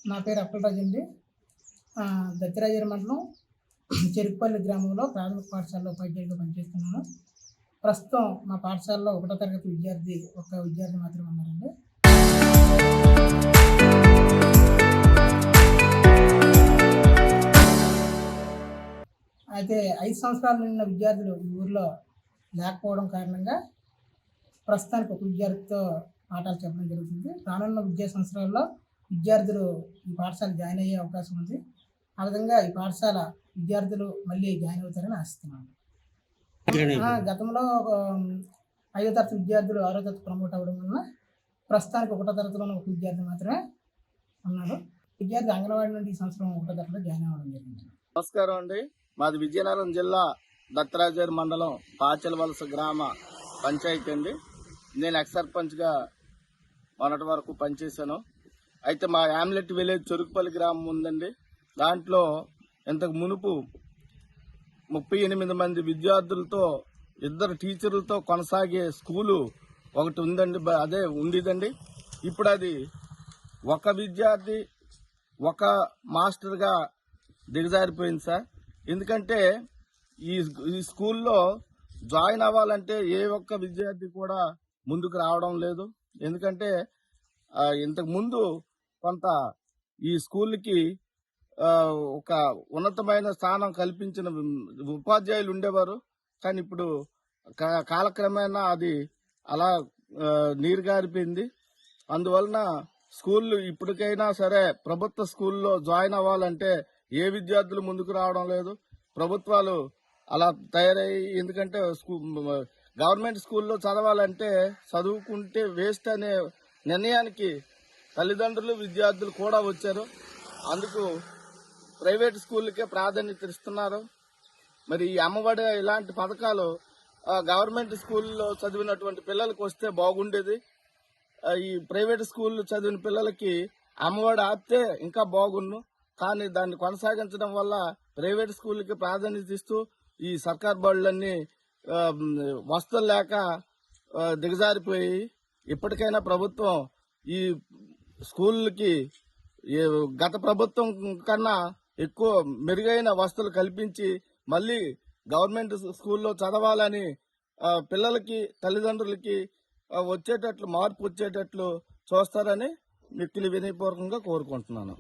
నా పేరు అప్పలరాజు అండి. దత్తిరాజేరు మండలం చెరుకుపల్లి గ్రామంలో ప్రాథమిక పాఠశాలలో ఉపాధ్యాయుడిగా పనిచేస్తున్నాను. ప్రస్తుతం మా పాఠశాలలో 1వ తరగతి ఒక విద్యార్థి మాత్రమే ఉన్నారండి. అయితే 5 సంవత్సరాలు నిండిన విద్యార్థులు ఈ ఊర్లో లేకపోవడం కారణంగా ప్రస్తుతానికి ఒక విద్యార్థితో పాఠాలు చెప్పడం జరుగుతుంది. రానున్న విద్యా సంవత్సరాల్లో విద్యార్థులు ఈ పాఠశాల జాయిన్ అయ్యే అవకాశం ఉంది. ఆ విధంగా ఈ పాఠశాల విద్యార్థులు మళ్ళీ జాయిన్ అవుతారని ఆశిస్తున్నాను. గతంలో 5వ తరగతి విద్యార్థులు 6వ తరగతి ప్రమోట్ అవ్వడం వలన ప్రస్తుతానికి 1వ తరగతిలోనే ఒక విద్యార్థి మాత్రమే ఉన్నారు. విద్యార్థి అంగన్వాడీ నుండి ఈ సంవత్సరం 1వ తరగతిలో జాయిన్ అవ్వడం జరిగింది. నమస్కారం అండి. మాది విజయనగరం జిల్లా దత్తరాజేరు మండలం పాచలవలస గ్రామ పంచాయతీ అండి. నేను ఎక్స్ సర్పంచ్గా మొన్నటి వరకు పనిచేశాను. అయితే మా యామ్లెట్ విలేజ్ చెరుకుపల్లి గ్రామం ఉందండి. దాంట్లో ఇంతకు మునుపు 38 మంది విద్యార్థులతో 2 టీచర్లతో కొనసాగే స్కూలు ఒకటి ఉందండి, అదే ఉండేదండి. ఇప్పుడు అది ఒక విద్యార్థి ఒక మాస్టర్గా దిగజారిపోయింది సార్. ఎందుకంటే ఈ స్కూల్లో జాయిన్ అవ్వాలంటే ఏ ఒక్క విద్యార్థి కూడా ముందుకు రావడం లేదు. ఎందుకంటే ఇంతకు ముందు కొంత ఈ స్కూల్కి ఒక ఉన్నతమైన స్థానం కల్పించిన ఉపాధ్యాయులు ఉండేవారు. కానీ ఇప్పుడు కాలక్రమేణా అది అలా నీరుగారిపోయింది. అందువలన స్కూళ్ళు ఇప్పటికైనా సరే ప్రభుత్వ స్కూల్లో జాయిన్ అవ్వాలంటే ఏ విద్యార్థులు ముందుకు రావడం లేదు. ప్రభుత్వాలు అలా తయారయ్యి, ఎందుకంటే గవర్నమెంట్ స్కూల్లో చదవాలంటే చదువుకుంటే వేస్ట్ అనే నిర్ణయానికి తల్లిదండ్రులు విద్యార్థులు కూడా వచ్చారు. అందుకు ప్రైవేట్ స్కూళ్ళకే ప్రాధాన్యత ఇస్తున్నారు. మరి ఈ అమ్మఒడి ఇలాంటి పథకాలు గవర్నమెంట్ స్కూల్లో చదివినటువంటి పిల్లలకు వస్తే బాగుండేది. ఈ ప్రైవేట్ స్కూల్లో చదివిన పిల్లలకి అమ్మఒడి ఆపితే ఇంకా బాగుండు. కానీ దాన్ని కొనసాగించడం వల్ల ప్రైవేట్ స్కూళ్ళకి ప్రాధాన్యత ఇస్తూ ఈ సర్కార్ బడులన్నీ వసతులు లేక దిగజారిపోయి, ఇప్పటికైనా ప్రభుత్వం ఈ స్కూళ్ళకి గత ప్రభుత్వం కన్నా ఎక్కువ మెరుగైన వసతులు కల్పించి మళ్ళీ గవర్నమెంట్ స్కూల్లో చదవాలని పిల్లలకి తల్లిదండ్రులకి మార్పు వచ్చేటట్లు చూస్తారని మిక్కిలి వినయపూర్వకంగా కోరుకుంటున్నాను.